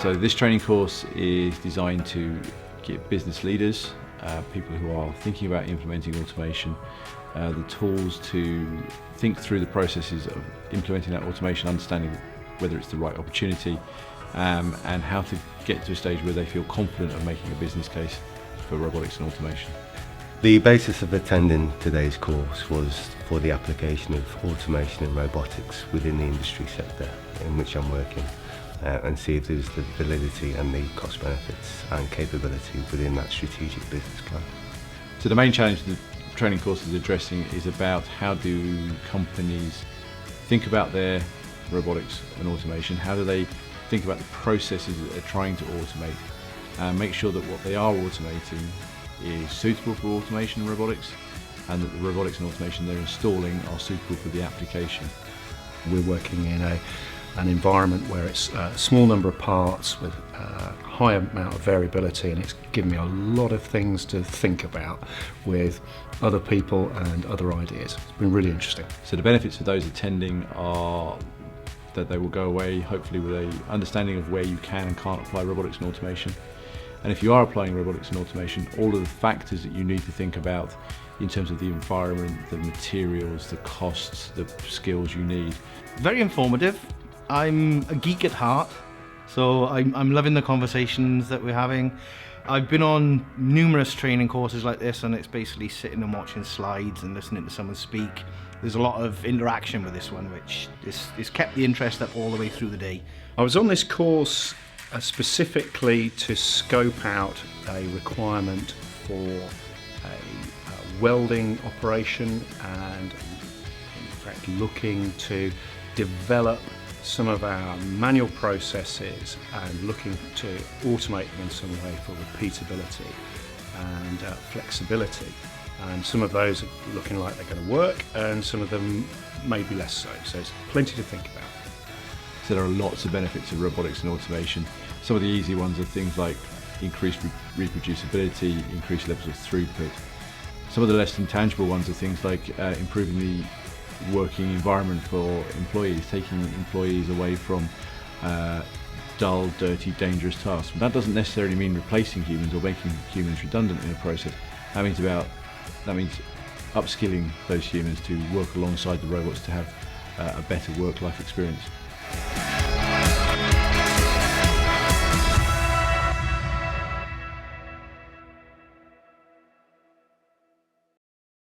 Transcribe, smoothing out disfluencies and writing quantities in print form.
So this training course is designed to give business leaders, people who are thinking about implementing automation, the tools to think through the processes of implementing that automation, understanding whether it's the right opportunity, and how to get to a stage where they feel confident of making a business case for robotics and automation. The basis of attending today's course was for the application of automation and robotics within the industry sector in which I'm working, and see if there's the validity and the cost benefits and capability within that strategic business plan. So the main challenge the training course is addressing is about how do companies think about their robotics and automation, how do they think about the processes that they're trying to automate, and make sure that what they are automating is suitable for automation and robotics, and that the robotics and automation they're installing are suitable for the application. We're working in an environment where it's a small number of parts with a high amount of variability, and it's given me a lot of things to think about with other people and other ideas. It's been really interesting. So the benefits for those attending are that they will go away hopefully with an understanding of where you can and can't apply robotics and automation. And if you are applying robotics and automation, all of the factors that you need to think about in terms of the environment, the materials, the costs, the skills you need. Very informative. I'm a geek at heart, so I'm loving the conversations that we're having. I've been on numerous training courses like this, and it's basically sitting and watching slides and listening to someone speak. There's a lot of interaction with this one, which is kept the interest up all the way through the day. I was on this course specifically to scope out a requirement for a welding operation, and in fact looking to develop some of our manual processes and looking to automate them in some way for repeatability and flexibility. And some of those are looking like they're going to work, and some of them maybe less so. So it's plenty to think about. So there are lots of benefits of robotics and automation. Some of the easy ones are things like increased reproducibility, increased levels of throughput. Some of the less intangible ones are things like improving the working environment for employees, taking employees away from dull, dirty, dangerous tasks. That doesn't necessarily mean replacing humans or making humans redundant in a process. That means upskilling those humans to work alongside the robots to have a better work-life experience.